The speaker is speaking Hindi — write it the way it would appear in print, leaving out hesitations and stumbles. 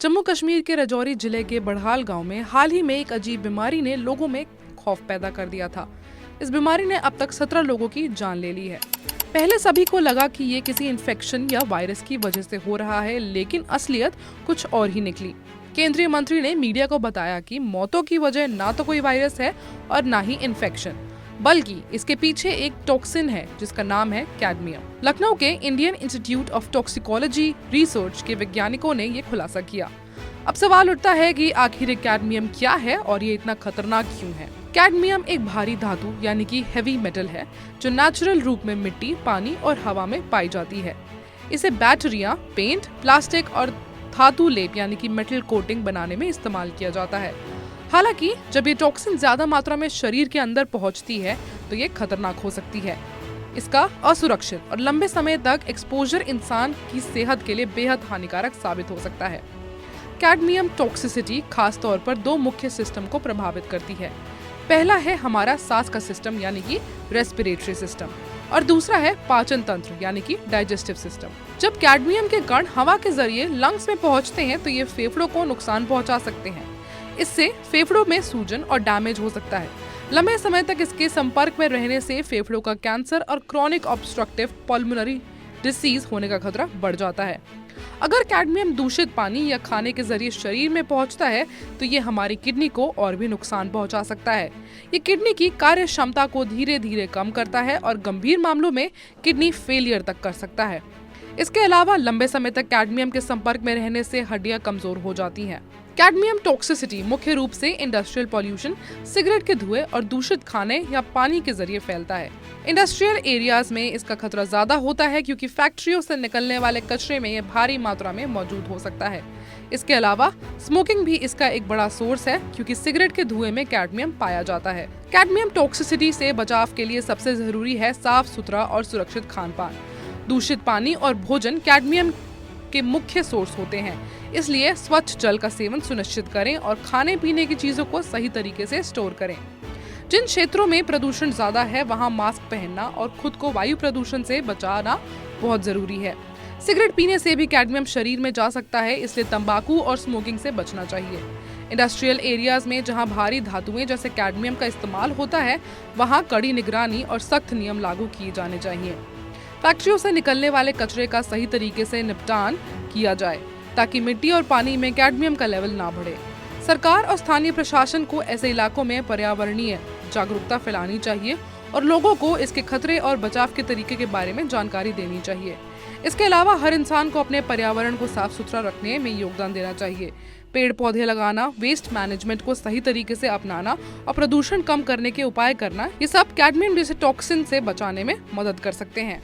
जम्मू कश्मीर के राजौरी जिले के बड़हाल गांव में हाल ही में एक अजीब बीमारी ने लोगों में खौफ पैदा कर दिया था। इस बीमारी ने अब तक 17 लोगों की जान ले ली है। पहले सभी को लगा कि ये किसी इन्फेक्शन या वायरस की वजह से हो रहा है, लेकिन असलियत कुछ और ही निकली। केंद्रीय मंत्री ने मीडिया को बताया कि मौतों की वजह ना तो कोई वायरस है और ना ही इन्फेक्शन, बल्कि इसके पीछे एक टॉक्सिन है जिसका नाम है कैडमियम। लखनऊ के Indian institute of toxicology research के वैज्ञानिकों ने ये खुलासा किया। अब सवाल उठता है कि आखिर कैडमियम क्या है और ये इतना खतरनाक क्यों है। कैडमियम एक भारी धातु यानी कि हेवी मेटल है जो नेचुरल रूप में मिट्टी, पानी और हवा में पाई जाती है। इसे बैटरियां, पेंट, प्लास्टिक और धातु लेप यानी कि मेटल कोटिंग बनाने में इस्तेमाल किया जाता है। हालांकि जब ये टॉक्सिन ज्यादा मात्रा में शरीर के अंदर पहुंचती है तो ये खतरनाक हो सकती है। इसका असुरक्षित और लंबे समय तक एक्सपोजर इंसान की सेहत के लिए बेहद हानिकारक साबित हो सकता है। कैडमियम टॉक्सिसिटी खास तौर पर दो मुख्य सिस्टम को प्रभावित करती है। पहला है हमारा सांस का सिस्टम यानी कि रेस्पिरेटरी सिस्टम, और दूसरा है पाचन तंत्र यानी कि डाइजेस्टिव सिस्टम। जब कैडमियम के कण हवा के जरिए लंग्स में पहुंचते हैं तो ये फेफड़ों को नुकसान पहुंचा सकते हैं। इससे फेफड़ों में सूजन और डैमेज हो सकता है। लंबे समय तक इसके संपर्क में रहने से फेफड़ों का कैंसर और क्रॉनिक ऑब्स्ट्रक्टिव पल्मोनरी डिसीज होने का खतरा बढ़ जाता है। अगर कैडमियम दूषित पानी या खाने के जरिए शरीर में पहुंचता है तो ये हमारी किडनी को और भी नुकसान पहुंचा सकता है। ये किडनी की कार्य क्षमता को धीरे धीरे कम करता है और गंभीर मामलों में किडनी फेलियर तक कर सकता है। इसके अलावा लंबे समय तक कैडमियम के संपर्क में रहने से हड्डियां कमजोर हो जाती हैं। कैडमियम टॉक्सिसिटी मुख्य रूप से इंडस्ट्रियल पॉल्यूशन, सिगरेट के धुएं और दूषित खाने या पानी के जरिए फैलता है। इंडस्ट्रियल एरियाज में इसका खतरा ज्यादा होता है क्योंकि फैक्ट्रियों से निकलने वाले कचरे में ये भारी मात्रा में मौजूद हो सकता है। इसके अलावा स्मोकिंग भी इसका एक बड़ा सोर्स है क्योंकि सिगरेट के धुएं में कैडमियम पाया जाता है। कैडमियम टॉक्सिसिटी से बचाव के लिए सबसे जरूरी है साफ सुथरा और सुरक्षित खान पान। दूषित पानी और भोजन कैडमियम के मुख्य सोर्स होते हैं, इसलिए स्वच्छ जल का सेवन सुनिश्चित करें और खाने पीने की चीजों को सही तरीके से स्टोर करें। जिन क्षेत्रों में प्रदूषण ज्यादा है वहां मास्क पहनना और खुद को वायु प्रदूषण से बचाना बहुत जरूरी है। सिगरेट पीने से भी कैडमियम शरीर में जा सकता है, इसलिए तंबाकू और स्मोकिंग से बचना चाहिए। इंडस्ट्रियल एरियाज में जहां भारी धातुएं जैसे कैडमियम का इस्तेमाल होता है वहां कड़ी निगरानी और सख्त नियम लागू किए जाने चाहिए। फैक्ट्रियों से निकलने वाले कचरे का सही तरीके से निपटान किया जाए ताकि मिट्टी और पानी में कैडमियम का लेवल ना बढ़े। सरकार और स्थानीय प्रशासन को ऐसे इलाकों में पर्यावरणीय जागरूकता फैलानी चाहिए और लोगों को इसके खतरे और बचाव के तरीके के बारे में जानकारी देनी चाहिए। इसके अलावा हर इंसान को अपने पर्यावरण को साफ सुथरा रखने में योगदान देना चाहिए। पेड़ पौधे लगाना, वेस्ट मैनेजमेंट को सही तरीके से अपनाना और प्रदूषण कम करने के उपाय करना, ये सब कैडमियम जैसे टॉक्सिन से बचाने में मदद कर सकते हैं।